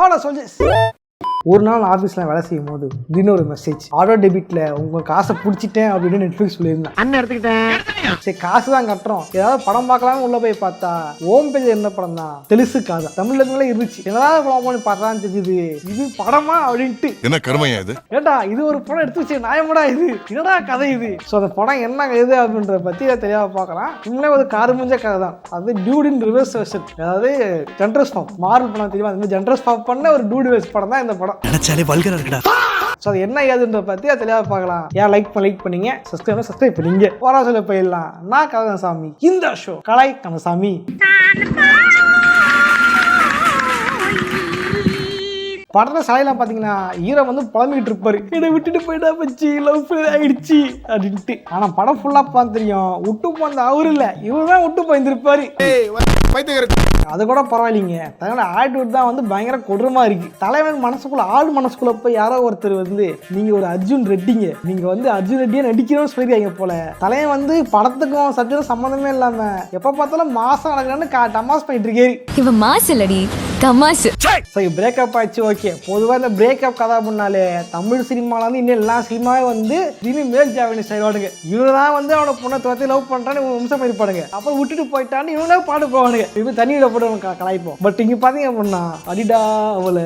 Hello soldiers. ஒரு நாள் ஆஃபீஸில் வேலை செய்யும் போது திடீர்னு ஒரு மெசேஜ், ஆட்டோ டெபிட்ல உங்க காசை பிடிச்சிட்டேன் அப்படின்னு நெட்ஃபிளிக்ஸ் சொல்லியிருந்தேன். அண்ணன் எடுத்துக்கிட்டேன், சரி காசு தான் கட்டுறோம், ஏதாவது படம் பார்க்கலாம்னு உள்ள போய் பார்த்தா ஓம் பேஜ் என்ன படம் தான் தெலுசு காதா தமிழ்ல இருந்துச்சு. ஏதாவது படம் போய் பார்த்தான்னு தெரிஞ்சுது இது படமா அப்படின்ட்டு. என்ன கருமையா இது, ஏட்டா இது ஒரு படம் எடுத்து வச்சு நியாயமாடா, இது என்னடா கதை இது. ஸோ அந்த படம் என்ன எது அப்படின்றத பத்தி தெளிவாக பார்க்கலாம். உண்மையிலே ஒரு காரு முடிஞ்ச கதை தான் அது. டியூட் இன் ரிவர்ஸ் வெர்ஷன், அதாவது ஜென்ரஸ் ஃபார்ம் மார்வல் படம் தெரியுமா, அந்த ஜென்ரஸ் ஃபார்ம் பண்ண ஒரு டியூட் ரிவர்ஸ் படம் தான் இந்த படம். நினைச்சாலே வல்கரா இருக்குடா. ஸோ அது என்ன ஏதுன்ற பற்றி அதை தெளிவாக பார்க்கலாம். ஏன் லைக் பண்ணீங்க, சப்ஸ்கிரைப் பண்ணீங்க. சொல்ல போயிடலாம். நான் கந்தசாமி, இந்த ஷோ கலை கந்தசாமி. படத்துல சாயலாம் பாத்தீங்கன்னா ஹீரோ வந்து புலம்பிக்கிட்டு இருப்பாரு, என்னை விட்டுட்டு போயிட்டா பச்சி, லவ் ஆயிடுச்சு அப்படின்ட்டு. ஆனா படம் ஃபுல்லா பார்த்து தெரியும் விட்டு போந்த அவரு இல்ல, இவரு தான் விட்டு போயிருந்திருப்பாரு. அது கூட பரவாயில்லைங்க, தன்னோட ஆட்டிடியூட் தான் வந்து பயங்கர கொடூரமா இருக்கு. தலைவன் மனசுக்குள்ள ஆள் மனசுக்குள்ள போய் யாரோ ஒருத்தர் வந்து நீங்க ஒரு அர்ஜுன் ரெட்டிங்க, நீங்க வந்து அர்ஜுன் ரெட்டியே நடிக்கணும்னு சொல்லிருக்காங்க போல. தலைவன் வந்து படத்துக்கும் சப்ஜெக்டும் சம்மந்தமே இல்லாம எப்ப பார்த்தாலும் மாசம் நடக்கணும்னு டமாஸ் பண்ணிட்டு இருக்காரு. இவன் மாஸ் இல்லடி கமாஸ். சரி பிரேக்கப் ஆயிடுச்சு, ஓகே. பொதுவாக இந்த பிரேக்கப் கதை பண்ணாலே தமிழ் சினிமாவில் வந்து இன்னும் எல்லா சினிமாவே வந்து திரும்பி மேல் ஜாவினி சைடுவானுங்க. இவன் தான் வந்து அவனை பொண்ணை துரத்தி லவ் பண்ணுறான்னு வம்சம் இருப்பானுங்க. அப்புறம் விட்டுட்டு போயிட்டான்னு இவனே பாட்டு போவானுங்க, இப்போ தண்ணியில் போட்டு கலாய்ப்போம். பட் இங்கே பார்த்தீங்க அப்படின்னா அடிடா அவளை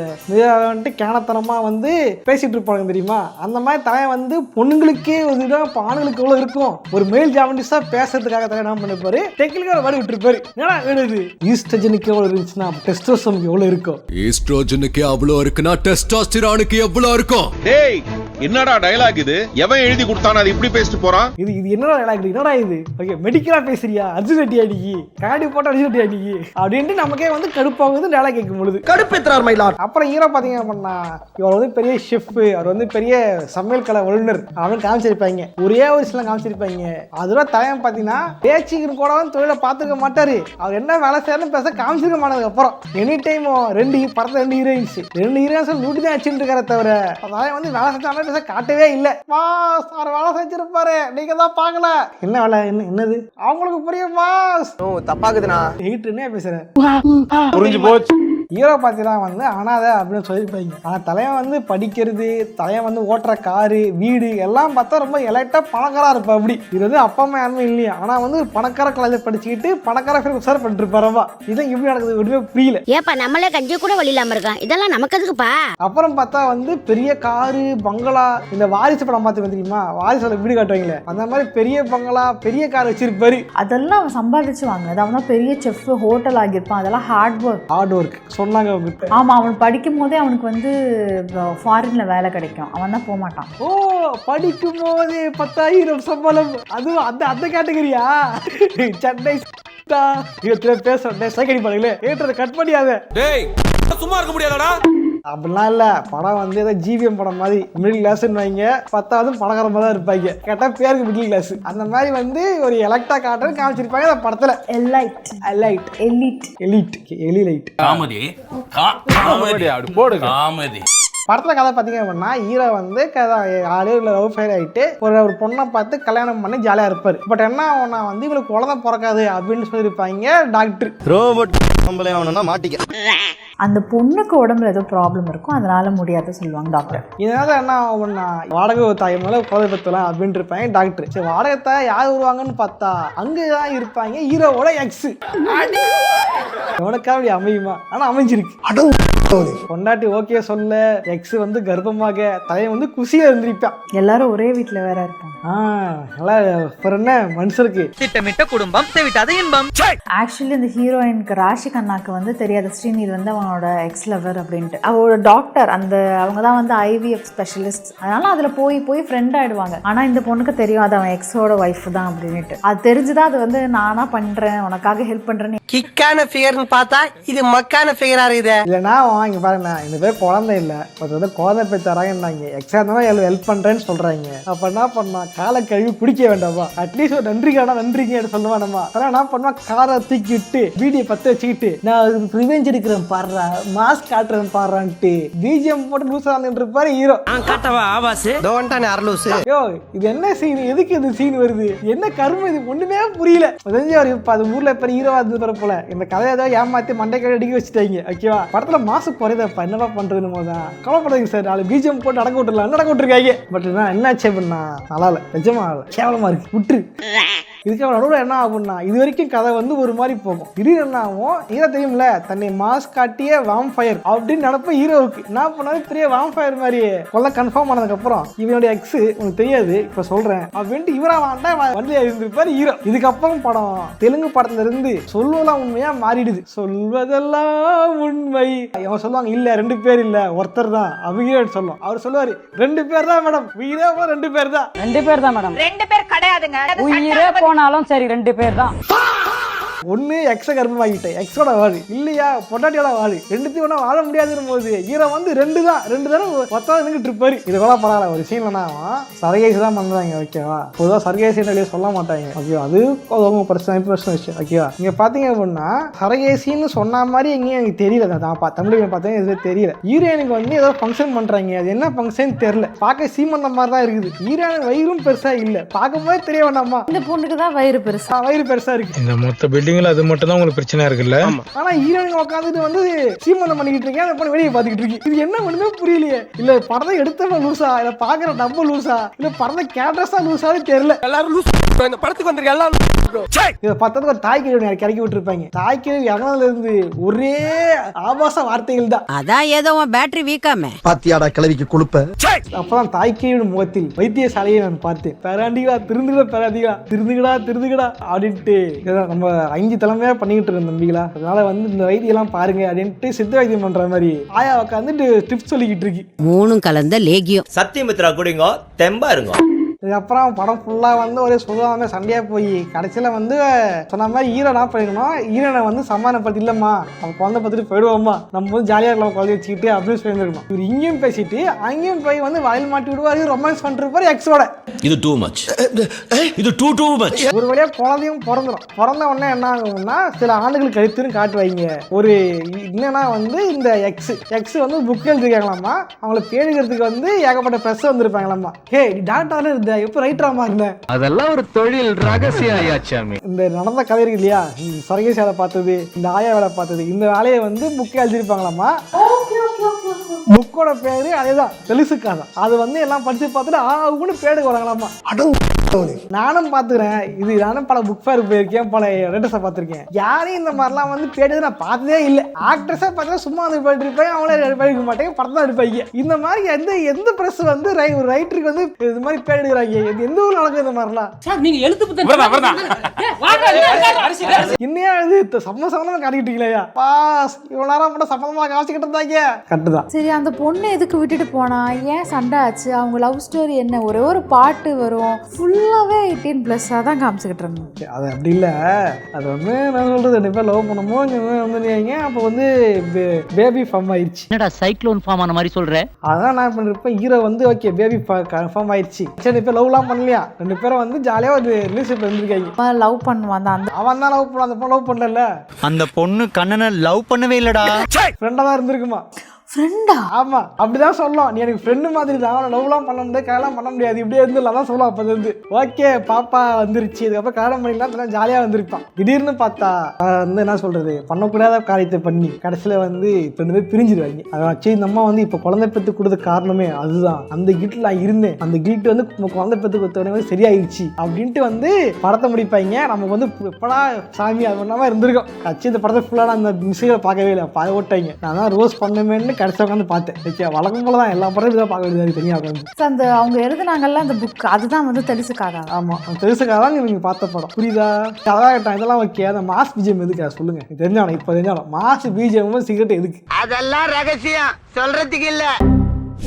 வந்துட்டு கேனத்தனமாக வந்து பேசிட்டு இருப்பானுங்க தெரியுமா. அந்த மாதிரி தலையை வந்து பொண்ணுங்களுக்கே வந்து இப்போ ஆணுங்களுக்கு எவ்வளோ இருக்கும், ஒரு மேல் ஜாவனிஸாக பேசுறதுக்காக தலையை என்ன பண்ணிருப்பாரு, டெக்னிக்கலாக வாடி விட்டுருப்பாரு. ஏன்னா வேணுது ஈஸ்ட்ரஜனுக்கு எவ்வளோ இருந்துச்சுன்னா டெஸ்டோஸ்டெரானுக்கு எவ்வளவு இருக்கும், ஈஸ்ட்ரோஜனுக்கு அவ்வளவு இருக்குன்னா டெஸ்டோஸ்டெரானுக்கு எவ்வளவு இருக்கும். டேய் என்னடா டயலாக் இது, எவன் எழுதி கொடுத்தானே அது இப்படி பேசிட்டு போறான். இது என்னடா டயலாக், என்னடா இது, ஓகே மெடிக்கலா பேசுறியா, அர்ஜுன் ரெட்டி அடிக்கி காடி போட்டு அர்ஜுன் ரெட்டி அடிக்கி அப்படின்ட்டு நமக்கே வந்து கடுப்பாகுது டயலாக் கேட்கும் பொழுது. கடுப்பேத்துறார் மயிலார். அப்புறம் ஹீரோ பாத்தீங்க அப்படின்னா இவர் வந்து பெரிய ஷெஃப், அவர் வந்து பெரிய சமையல் கலை வல்லுநர் அப்படின்னு காமிச்சிருப்பாங்க. ஒரே ஒரு சில காமிச்சிருப்பாங்க. அதெல்லாம் தலைவன் பாத்தீங்கன்னா பேச்சுக்கு கூட வந்து தொழிலை பார்த்துக்க மாட்டாரு. அவர் என்ன வேலை செய்யணும்னு பேச காமிச்சிருக்க மாட்டதுக்கு அப்புறம் எனி டைம் ரெண்டு படத்துல ரெண்டு ஹீரோயின்ஸ் நூட்டி தான் வச்சுட்டு இருக்கார தவிர அதாவது வந்து வேலை செஞ்சாலும் பேச காட்டவே இல்லை. வா சார் வேலை செஞ்சிருப்பாரு, நீங்க தான் பாக்கல. என்ன வேலை, என்னது அவங்களுக்கு புரியுமா, தப்பாக்குதுண்ணா ஹீட்டுன்னே பேசுறேன், புரிஞ்சு போச்சு. ஹீரோ பார்த்தீங்கன்னா வந்து அனாதை அப்படின்னு சொல்லியிருப்பாங்க. ஆனால் தலைவன் வந்து படிக்கிறது, தலைவன் வந்து ஓட்டுற காரு, வீடு எல்லாம் பார்த்தா ரொம்ப எலைட்டா பணக்காரா இருப்பா. அப்படி இது வந்து அப்பா அம்மா யாருமே இல்லையா, ஆனால் வந்து பணக்கார காலேஜ் படிச்சுக்கிட்டு பணக்கார உசார் பண்ணிட்டு இருப்பாரப்பா. இதான் எப்படி நடக்குது ஒன்றுமே புரியல. ஏப்பா நம்மளே கஞ்சி கூட வழி இல்லாம இருக்கான், இதெல்லாம் நமக்கு எதுக்குப்பா. அப்புறம் பார்த்தா வந்து பெரிய காரு பங்களா, இந்த வாரிசு படம் பார்த்து தெரியுமா, வாரிசுல வீடு காட்டுவாங்களே அந்த மாதிரி பெரிய பங்களா பெரிய கார் வச்சிருப்பாரு. அதெல்லாம் அவன் சம்பாதிச்சு வாங்கினது. அவன் தான் பெரிய செஃப், ஹோட்டல் ஆகியிருப்பான். அதெல்லாம் ஹார்ட் ஒர்க் சொன்னாங்க. ஆமா, அவன் படிக்கும் போதே அவனுக்கு வந்து ஃபாரின்ல வேலை கிடைக்கும், அவன் தான் போக மாட்டான். ஓ படிக்கும் போதே 10,000 சம்பளம், அதுவும் அந்த கேட்டகரியா. சென்னை பேசுறேன் சைக்கடி பாருங்களே, ஏற்றதை கட் பண்ணியாத சும்மா இருக்க முடியாதடா. அப்படிலாம் இல்ல, படம் வந்து ஏதோ ஜிவிஎம் படம் மாதிரி மிடில் கிளாஸ் வைங்க, 10வது பணக்காரமா தான் இருப்பாங்க, கேட்டா பேருக்கு மிடில் கிளாஸ். அந்த மாதிரி வந்து ஒரு எலக்டா காட்டுன்னு காமிச்சிருப்பாங்க அந்த படத்துல. படத்துல கதை பாத்தீங்க அப்படின்னா ஹீரோ வந்து லவ் ஃபெயில் ஆயிட்டு ஒரு பொண்ணை பார்த்து கல்யாணம் பண்ணி ஜாலியா இருப்பாரு. பட் என்ன ஆகும்னா வந்து இவளுக்கு குழந்தை பிறக்காது அப்படின்னு சொல்லியிருப்பாங்க டாக்டர். அந்த பொண்ணுக்கு உடம்புல ஏதோ ப்ராப்ளம் இருக்கும், அதனால முடியாத சொல்லுவாங்க டாக்டர். இதனால என்ன ஆகும்னா வாடகை தாய் மேல குழந்தை பெற்றலாம் அப்படின்னு இருப்பாங்க டாக்டர். சரி வாடகை தாய் யார் வருவாங்கன்னு பார்த்தா அங்கதான் இருப்பாங்க ஹீரோவோட எக்ஸ். எவனுக்காக அமையுமா, ஆனா அமைஞ்சிருக்கு. பொண்டாட்டி ஓகே சொல்ல, எக்ஸ் வந்து கர்ப்பமாக, தலையை வந்து குசியா இருந்திருப்பான். எல்லாரும் ஒரே வீட்டுல வேற இருப்பாங்க. என்ன மனுஷருக்கு திட்டமிட்ட குடும்பம் தேவிட்டாத இன்பம். ஆக்சுவலி இந்த ஹீரோயினுக்கு ராஷி கண்ணாக்கு வந்து தெரியாத ஸ்ரீநீர் வந்து அவனோட எக்ஸ் லவர் அப்படின்ட்டு. அவரோட டாக்டர், அந்த அவங்க தான் வந்து ஐவிஎஃப் ஸ்பெஷலிஸ்ட், அதனால அதுல போய் ஃப்ரெண்ட் ஆயிடுவாங்க. ஆனா இந்த பொண்ணுக்கு தெரியும் அது அவன் எக்ஸோட ஒய்ஃப் தான் அப்படின்ட்டு. அது தெரிஞ்சுதான் அது வந்து நானா பண்றேன் உனக்காக ஹெல்ப் பண்றேன்னு. கிக்கான ஃபிகர்னு பார்த்தா இது மக்கான ஃபிகரா இருக்குது. இல்லைன்னா இங்க பாருங்க, இந்த பேர் குழந்தை இல்லை, வந்து குழந்தை போய் தராங்கன்னாங்க, எக்ஸா இருந்தாலும் ஹெல்ப் பண்றேன்னு சொல்றாங்க. அப்ப என்ன பண்ணா, காலை கழுவி குடிக்க வேண்டாமா, அட்லீஸ்ட் ஒரு நன்றிங்க சொல்ல வேண்டாமா. அதெல்லாம் என்ன பண்ணா, காரை தூக்கி விட்டு வீடியோ பத்த வச்சுக்கிட்டு நான் ரிவெஞ்ச் எடுக்கிறேன் பாடுறா, மாஸ்க் காட்டுறேன் பாடுறான்ட்டு பிஜிஎம் போட்டு லூஸ் ஆகிட்டு இருப்பாரு ஹீரோ. யோ இது என்ன சீன், எதுக்கு இது சீன் வருது, என்ன கரும இது, ஒண்ணுமே புரியல. தெரிஞ்சு அவர் இப்ப அது ஊர்ல இப்ப ஹீரோவா இருந்தது போல இந்த கதையை ஏதாவது ஏமாத்தி மண்டை கழி அடிக்க வச்சுட்டாங்க. ஓகேவா, படத்துல மாச மாசு குறையதப்பா என்னப்பா பண்றதுன்னு போதான் கவலைப்படாதீங்க சார் 4 பிஜிஎம் போட்டு அடக்க விட்டுலாம் நடக்க விட்டுருக்காங்க. பட் என்னாச்சு அப்படின்னா நல்லா இல்லை, நிஜமா கேவலமா இருக்கு, விட்டுரு. இதுக்கு நடுவில் என்ன ஆகும்னா இது வரைக்கும் கதை வந்து ஒரு மாதிரி போகும். திடீர்னு என்ன ஆகும், ஹீரோ தெரியும்ல தன்னை மாஸ்க் காட்டிய வாம்பயர் அப்படின்னு நினப்ப ஹீரோவுக்கு என்ன பண்ணாலும் பெரிய வாம்பயர் மாதிரி கொள்ள கன்ஃபார்ம் ஆனதுக்கப்புறம் இவனுடைய எக்ஸ் உனக்கு தெரியாது இப்போ சொல்றேன் அப்படின்ட்டு இவரா வாண்டா வண்டியா இருந்திருப்பாரு ஹீரோ. இதுக்கப்புறம் படம் தெலுங்கு படத்துல இருந்து சொல்வதெல்லாம் உண்மையா மாறிடுது. சொல்வதெல்லாம் உண்மை இவன் சொல்லுவாங்க இல்ல 2 பேர் இல்ல ஒருத்தர் தான் அவங்க சொல்லுவோம். அவர் சொல்லுவாரு 2 பேர் தான் மேடம், உயிரே 2 பேர் தான். 2 பேர் தான் மேடம், 2 பேர் கிடையாதுங்க. உயிரே போனாலும் சரி 2 பேர் தான். ஒன்னு எக்ஸ கர்ப்பமாகிட்டேன், எக்ஸோட வாழு இல்லையா பொட்டாட்டியோட வாழு, 2த்தையும் ஒன்றா வாழ முடியாதுன்னு போது ஹீரோ வந்து 2 தடவை ஒத்தா நின்றுட்டு இருப்பாரு. இது கூட பரவாயில்ல, ஒரு சீன்லனா சர்கைஸ் தான் பண்றாங்க ஓகேவா. பொதுவாக சர்கைஸ் வெளியே சொல்ல மாட்டாங்க ஓகேவா, அது அவங்க பிரச்சனை விஷயம் ஓகேவா. நீங்க பாத்தீங்க அப்படின்னா சர்கைசின்னு சொன்ன மாதிரி எங்கேயும் எனக்கு தெரியல, நான் தமிழ் பார்த்தேன் எதுவும் தெரியல. ஹீரோயினுக்கு வந்து ஏதோ ஃபங்க்ஷன் பண்றாங்க, அது என்ன ஃபங்க்ஷன் தெரியல, பார்க்க சீமந்த மாதிரி தான் இருக்குது. ஹீரோயின் வயிறும் பெருசா இல்ல, பார்க்கும் போது தெரிய வேண்டாமா இந்த பொண்ணுக்கு தான் வயிறு பெருசா இருக்கு. இந்த மொத்த பில்டிங்ல அது மட்டும் தான் உங்களுக்கு பிரச்சனை இருக்குல்ல. ஆனா ஹீரோயின் உட்காந்துட்டு வந்து சீமந்தம் பண்ணிக்கிட்டு இருக்கேன், அந்த பொண்ணு வெளியே பாத்துக்கிட்டு இருக்கு. இது என்ன பண்ணுமே புரியலையே. இல்ல படத்தை எடுத்தவன் லூசா, இல்ல பாக்குற நம்ம லூசா, இல்ல படத்தை கேரக்டர்ஸா லூசான்னு தெரியல. எல்லாரும் லூஸ் இந்த படத்துக்கு வந்திருக்க எல்லாம் இதை பார்த்ததுக்கு ஒரு தாய் கேள்வி கிறக்கி விட்டுருப்பாங்க. தாய் கேள்வி இறங்கினதுல இருந்து ஒரே ஆபாச வார்த்தைகள் தான். அதான் ஏதோ பேட்டரி வீக்காம பாத்தியாடா கிளவிக்கு கொழுப்ப. அப்பதான் தாய் கேள்வி முகத்தில் வைத்தியசாலையை நான் பார்த்தேன். பெராண்டிகளா திருந்துகடா அப்படின்ட்டு நம்ம 5 தலைமையா பண்ணிக்கிட்டு இருக்க தம்பிகளா, அதனால வந்து இந்த வைத்தியெல்லாம் பாருங்க அப்படின்ட்டு சித்த வைத்தியம் பண்ற மாதிரி ஆயா உட்காந்துட்டு டிப்ஸ் சொல்லிக்கிட்டு இருக்கு. 3 கலந்த லேகியம் சத்தியமித்ரா குடிங்க தெம்பா இருங்க. இதுக்கப்புறம் படம் ஃபுல்லாக வந்து ஒரே சொல்லாமல் சண்டையாக போய் கடைசியில் வந்து சொன்ன மாதிரி ஹீரோ என்ன பண்ணிக்கணும், ஹீரோனை வந்து சமாதானப்படுத்தி இல்லைம்மா நம்ம குழந்தை பார்த்துட்டு போயிடுவோம்மா, நம்ம வந்து ஜாலியாக இருக்கலாம் குழந்தை வச்சுக்கிட்டு அப்படின்னு சொல்லியிருக்கணும். இவர் இங்கேயும் பேசிட்டு அங்கேயும் போய் வந்து வயல் மாட்டி விடுவார், ரொமான்ஸ் பண்ணிருப்பார் எக்ஸோட. இது டூ மச், இது டூ மச். ஒரு வழியாக குழந்தையும் பிறந்த உடனே என்ன ஆகும்னா சில ஆண்டுகள் கழித்துன்னு காட்டுவாங்க. ஒரு என்னன்னா வந்து இந்த எக்ஸ் வந்து புக் எழுதிருக்காங்களாம்மா, அவங்கள பேடுகிறதுக்கு வந்து ஏகப்பட்ட ப்ரெஸ் வந்திருப்பாங்களாம்மா. ஹே டாக்டர் இருந்த எப்போ ரைட்டராமா இருந்தேன், அதெல்லாம் ஒரு தொழில் ரகசியம் ஆயாச்சாமி. இந்த நடந்த கதை இருக்கு இல்லையா, சர்கேஸ் வேலை பார்த்தது, இந்த ஆயா வேலை பார்த்தது, இந்த வேலையை வந்து புக்கே எழுதிருப்பாங்களாம்மா. புக்கோட பேரு அதேதான் தெலுசுக்காக. அது வந்து எல்லாம் படிச்சு பார்த்துட்டு ஆகுன்னு பேடுக்கு வராங்களாமா. நானும் பாத்துக்கிறேன், இது நானும் பல புக் ஃபேர் போயிருக்கேன், பல ரைட்டர்ஸை பார்த்துருக்கேன். யாரையும் இந்த மாதிரிலாம் வந்து பேடு நான் பார்த்ததே இல்லை. ஆக்டர்ஸா பார்த்தா சும்மா வந்து போயிட்டு இருப்பேன், அவங்களே படிக்க மாட்டேங்க, படம் தான் எடுப்பாங்க. இந்த மாதிரி எந்த பிரஸ் வந்து ஒரு ரைட்டருக்கு வந்து இது மாதிரி பேடு எடுக்கிறாங்க, எந்த ஊர் நடக்குது இந்த மாதிரிலாம். நீங்க எழுத்து இன்னையா இது சம்மந்தமா காட்டிக்கிட்டீங்களா பாஸ், இவ்வளவு நேரம் மட்டும் சம்மந்தமா காமிச்சுக்கிட்டு இருந்தாங்க. கரெக்டுதான். சரி, அந்த பொண்ணு எதுக்கு விட்டுட்டு போனா, ஏன் சண்டை ஆச்சு, அவங்க லவ் ஸ்டோரி என்ன, ஒரே ஒரு பாட்டு வரும், ஃபுல்லாவே 18+ தான் காமிச்சுக்கிட்டு இருந்தாங்க. அது அப்படி இல்லை, அது வந்து நான் சொல்றது 2 பேர் லவ் பண்ணுமோ வந்து அப்போ வந்து பேபி ஃபார்ம் ஆயிடுச்சு. என்னடா சைக்ளோன் ஃபார்ம் ஆன மாதிரி சொல்ற? அதான் நான் பண்ணிருப்பேன். ஹீரோ வந்து ஓகே பேபி கன்ஃபார்ம் ஆயிடுச்சு, சரி 2 பேர் லவ்லாம் பண்ணலையா, 2 பேரும் வந்து ஜாலியா ஒரு ரிலேஷன்ஷிப் இருந்திருக்காங்க. லவ் பண்ணுவான் தான், அவன் தான் லவ் பண்ண, அந்த பொண்ணு லவ் பண்ணல. அந்த பொண்ணு கண்ணனை லவ் பண்ணவே இல்லடா, ஃப்ரெண்டா தான் இருந்திருக்குமா. ஃப்ரெண்டா? ஆமா அப்படிதான் சொல்லலாம். நீ எனக்கு ஃப்ரெண்டு மாதிரி தான், அவனை லவ்லாம் பண்ண முடியாது, கல்யாணம் பண்ண முடியாது, இப்படியே இருந்துலாம் தான் சொல்லலாம். அப்போ வந்து ஓகே பாப்பா வந்துருச்சு, இதுக்கப்புறம் கல்யாணம் பண்ணிக்கலாம் ஜாலியா வந்திருப்பான். திடீர்னு பார்த்தா வந்து என்ன சொல்றது, பண்ணக்கூடாத காரியத்தை பண்ணி கடைசியில வந்து 2 பேர் பிரிஞ்சிருவாங்க. அதாச்சு இந்த அம்மா வந்து இப்போ குழந்தை பெற்று கொடுத்த காரணமே அதுதான், அந்த கில்ட்ல நான் இருந்தேன், அந்த கில்ட் வந்து குழந்தை பெற்று கொடுத்த உடனே சரியாயிடுச்சு அப்படின்ட்டு வந்து படத்தை முடிப்பாங்க. நமக்கு வந்து எப்படா சாமி அது பண்ணாம இருந்திருக்கோம். கட்சி இந்த படத்தை ஃபுல்லா நான் அந்த மிஸ்ஸைகளை பார்க்கவே இல்லை, ஓட்டாங்க. நான் தான் ரோஸ் பண்ணமேன்னு கடைசி உட்காந்து பார்த்தேன். வழக்கம் போல தான் எல்லா படமும் இதான் பார்க்க வேண்டியது தனியாக உட்காந்து. அந்த அவங்க எழுதுனாங்கல்ல அந்த புக், அதுதான் வந்து தெலுசுக்காக. ஆமா தெலுசுக்காக தான் நீங்க பார்த்த படம், புரியுதா? அதான் கேட்டான் இதெல்லாம் ஓகே, அந்த மாஸ் பிஜிஎம் எதுக்கா சொல்லுங்க, தெரிஞ்சாலும் இப்போ தெரிஞ்சாலும் மாஸ் பிஜிஎம் சிகரெட் எதுக்கு, அதெல்லாம் ரகசியம் சொல்றதுக்கு இல்ல.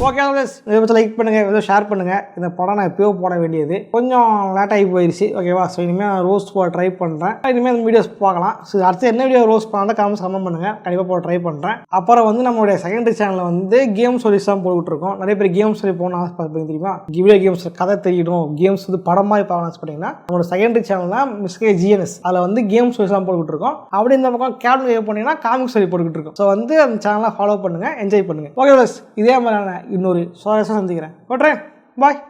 ஓகே இதை பற்றி லைக் பண்ணுங்கள், ஏதோ ஷேர் பண்ணுங்கள். இந்த படம் நான் எப்போயோ போட வேண்டியது கொஞ்சம் லேட்டாகி போயிடுச்சு ஓகேவா. ஸோ இனிமேல் நான் ரோஸ்ட் போட ட்ரை பண்ணுறேன். இனிமேல் இந்த வீடியோஸ் பார்க்கலாம். ஸோ அடுத்து என்ன வீடியோ ரோஸ்ட் பண்ணாலும் கமெண்ட் பண்ணுங்கள், கண்டிப்பாக போட ட்ரை பண்ணுறேன். அப்புறம் வந்து நம்மளுடைய செகண்டரி சேனலில் வந்து கேம் ஸ்டோரிஸ் தான் போட்டுருக்கோம். நிறைய பேர் கேம் ஸ்டோரி போகணும்னு ஆசைப்பட்டு தெரியுமா, வீடியோ கேம்ஸ் கதை தெரியணும், கேம்ஸ் வந்து படம் மாதிரி பார்க்கணும் ஆசைப்பட்டீங்கன்னா நம்மளோட செகண்டரி சேனல் தான் மிஸ்கே ஜிஎன்எஸ், அதில் வந்து கேம் ஸ்டோரிஸ் தான் போட்டுருக்கோம். அப்படி இந்த பக்கம் கேப்டன் போனீங்கன்னா காமிக் ஸ்டோரி போட்டுக்கிட்டு இருக்கோம். ஸோ வந்து அந்த சேனலை ஃபாலோ பண்ணுங்கள், என்ஜாய் பண்ணுங்கள். ஓகே இதே மாதிரி நான் இன்னொரு சுவாரஸ்யம் சந்திக்கிறேன். ஓட்டுறேன், பாய்.